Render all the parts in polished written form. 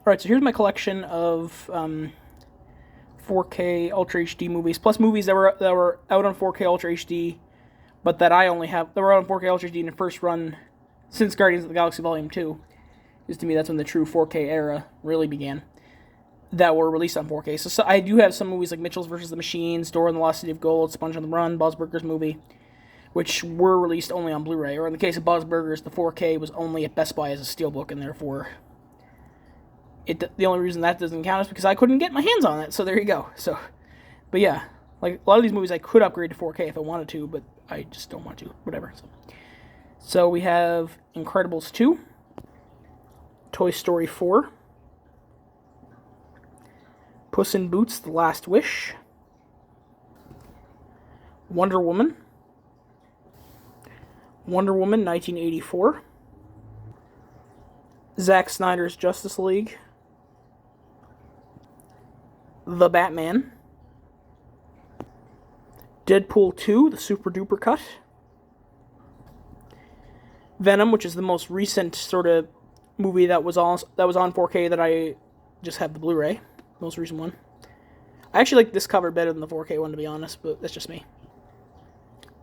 Alright, so here's my collection of 4K Ultra HD movies, plus movies that were out on 4K Ultra HD, but that I only have, that were out on 4K Ultra HD in the first run since Guardians of the Galaxy Volume 2. Because to me, that's when the true 4K era really began. That were released on 4K. So I do have some movies like Mitchell's vs. the Machines, Dora and the Lost City of Gold, Sponge on the Run, Buzz Burgers movie, which were released only on Blu-ray. Or in the case of Buzz Burgers, the 4K was only at Best Buy as a steelbook, and therefore the only reason that doesn't count is because I couldn't get my hands on it. So there you go. So, but yeah, like a lot of these movies I could upgrade to 4K if I wanted to, but I just don't want to. Whatever. So we have Incredibles 2, Toy Story 4, Puss in Boots: The Last Wish, Wonder Woman 1984, Zack Snyder's Justice League, The Batman, Deadpool 2, the Super Duper Cut, Venom, which is the most recent sort of movie that was on 4K that I just have the Blu-ray, most recent one. I actually like this cover better than the 4K one, to be honest, but that's just me.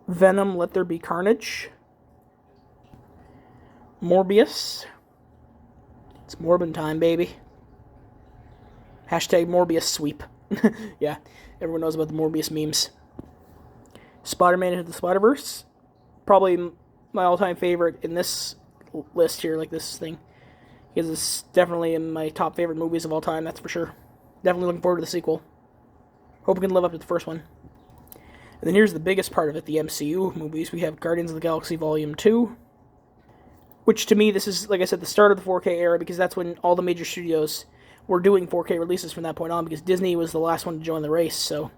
Venom: Let There Be Carnage, Morbius. It's Morbin time, baby. Hashtag Morbius sweep. Yeah, everyone knows about the Morbius memes. Spider-Man Into the Spider-Verse. Probably my all-time favorite in this list here, like this thing. Because it's definitely in my top favorite movies of all time, that's for sure. Definitely looking forward to the sequel. Hope we can live up to the first one. And then here's the biggest part of it, the MCU movies. We have Guardians of the Galaxy Volume 2. Which, to me, this is, like I said, the start of the 4K era, because that's when all the major studios were doing 4K releases from that point on, because Disney was the last one to join the race, so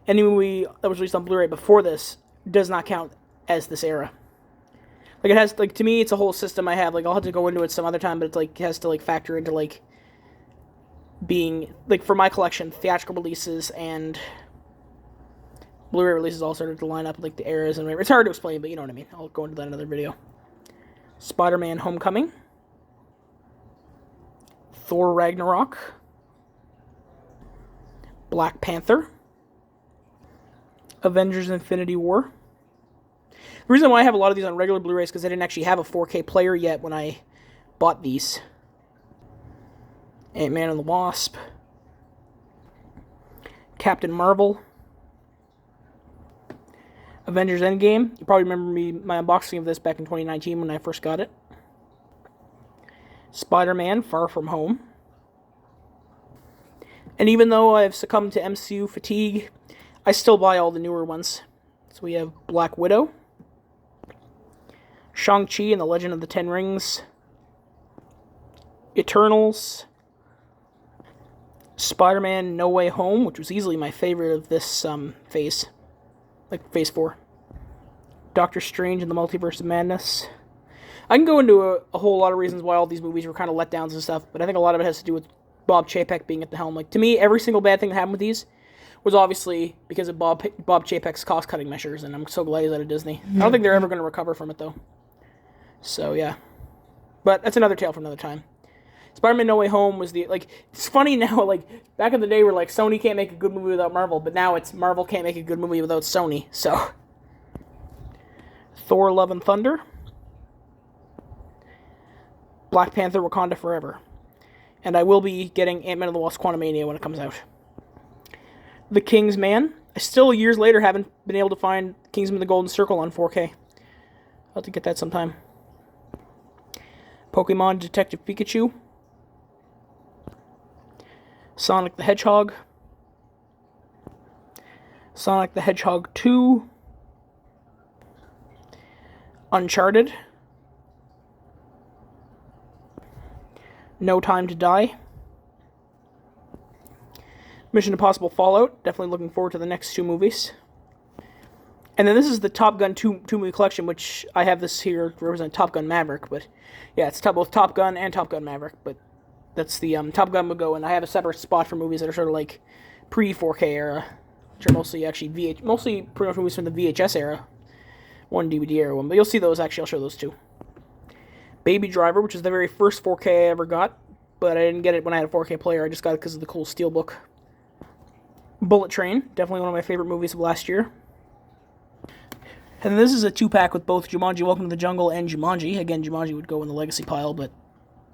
any movie that was released on Blu-ray before this does not count as this era. Like, it has, like, to me, it's a whole system I have. Like, I'll have to go into it some other time, but it's, like, it has to, like, factor into, like, being, like, for my collection, theatrical releases and Blu-ray releases all started to line up, like, the eras and whatever. It's hard to explain, but you know what I mean. I'll go into that in another video. Spider-Man: Homecoming, Thor: Ragnarok, Black Panther, Avengers: Infinity War. The reason why I have a lot of these on regular Blu-rays is because I didn't actually have a 4K player yet when I bought these. Ant-Man and the Wasp, Captain Marvel, Avengers: Endgame. You probably remember my unboxing of this back in 2019 when I first got it. Spider-Man: Far From Home. And even though I've succumbed to MCU fatigue, I still buy all the newer ones. So we have Black Widow, Shang-Chi and the Legend of the Ten Rings, Eternals, Spider-Man: No Way Home, which was easily my favorite of this phase. Like Phase 4. Doctor Strange and the Multiverse of Madness. I can go into a whole lot of reasons why all these movies were kind of letdowns and stuff, but I think a lot of it has to do with Bob Chapek being at the helm. Like, to me, every single bad thing that happened with these was obviously because of Bob Chapek's cost-cutting measures, and I'm so glad he's out of Disney. I don't think they're ever going to recover from it, though. So, yeah. But that's another tale for another time. Spider-Man: No Way Home was the, like, it's funny now, like, back in the day, we're like, Sony can't make a good movie without Marvel, but now it's Marvel can't make a good movie without Sony, so. Thor: Love and Thunder, Black Panther: Wakanda Forever, and I will be getting Ant-Man and the Wasp: Quantumania when it comes out. The King's Man. I still, years later, haven't been able to find Kingsman: The Golden Circle on 4K. I'll have to get that sometime. Pokemon Detective Pikachu, Sonic the Hedgehog, Sonic the Hedgehog 2, Uncharted, No Time to Die, Mission Impossible Fallout. Definitely looking forward to the next two movies. And then this is the Top Gun 2 movie collection, which I have this here to represent Top Gun Maverick. But yeah, it's both Top Gun and Top Gun Maverick. But that's the Top Gun would go, and I have a separate spot for movies that are sort of like pre-4K era, which are mostly actually mostly pretty much movies from the VHS era, one DVD era one. But you'll see those. Actually, I'll show those too. Baby Driver, which is the very first 4K I ever got. but I didn't get it when I had a 4K player. I just got it because of the cool steelbook. Bullet Train, definitely one of my favorite movies of last year. And this is a 2-pack with both Jumanji Welcome to the Jungle and Jumanji. Again, Jumanji would go in the legacy pile, but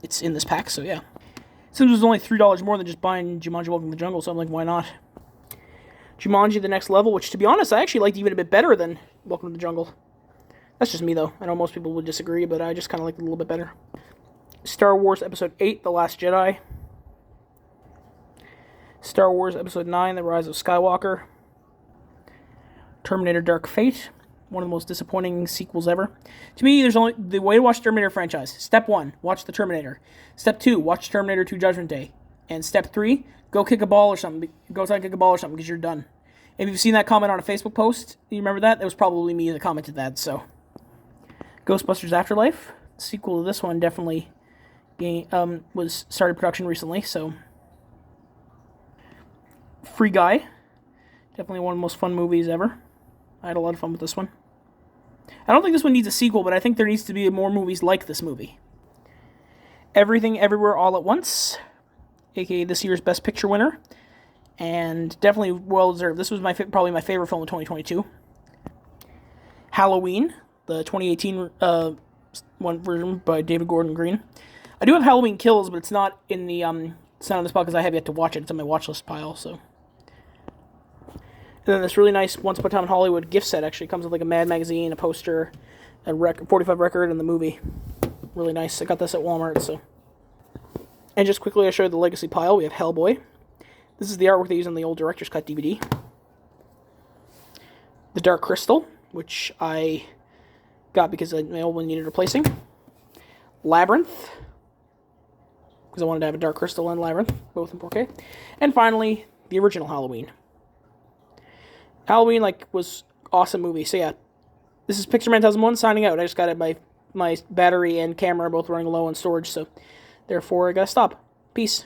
it's in this pack, so yeah. Since it was only $3 more than just buying Jumanji Welcome to the Jungle, so I'm like, why not? Jumanji The Next Level, which, to be honest, I actually liked even a bit better than Welcome to the Jungle. That's just me, though. I know most people would disagree, but I just kind of liked it a little bit better. Star Wars Episode 8, The Last Jedi. Star Wars Episode 9, The Rise of Skywalker. Terminator Dark Fate, one of the most disappointing sequels ever. To me, there's only the way to watch the Terminator franchise. Step 1, watch the Terminator. Step 2, watch Terminator 2 Judgment Day. And step 3, go kick a ball or something. Go outside and kick a ball or something because you're done. If you've seen that comment on a Facebook post, you remember that? That was probably me that commented that, so. Ghostbusters Afterlife, the sequel to this one, definitely was started production recently, so. Free Guy, definitely one of the most fun movies ever. I had a lot of fun with this one. I don't think this one needs a sequel, but I think there needs to be more movies like this movie. Everything Everywhere All at Once, aka this year's Best Picture winner, and definitely well-deserved. This was probably my favorite film of 2022. Halloween, the 2018 one version by David Gordon Green. I do have Halloween Kills, but it's not in the it's not on this pile because I have yet to watch it. It's on my watch list pile, so. And then this really nice Once Upon a Time in Hollywood gift set actually comes with like a Mad magazine, a poster, a 45 record, and the movie. Really nice. I got this at Walmart, so. And just quickly, I'll show you the legacy pile. We have Hellboy. This is the artwork they use on the old Director's Cut DVD. The Dark Crystal, which I got because my old one needed replacing. Labyrinth, because I wanted to have a Dark Crystal and Labyrinth, both in 4K. And finally, the original Halloween. Halloween, was awesome movie. So yeah, this is Pixarman 2001 signing out. I just got it. My battery and camera are both running low on storage, so therefore I gotta stop. Peace.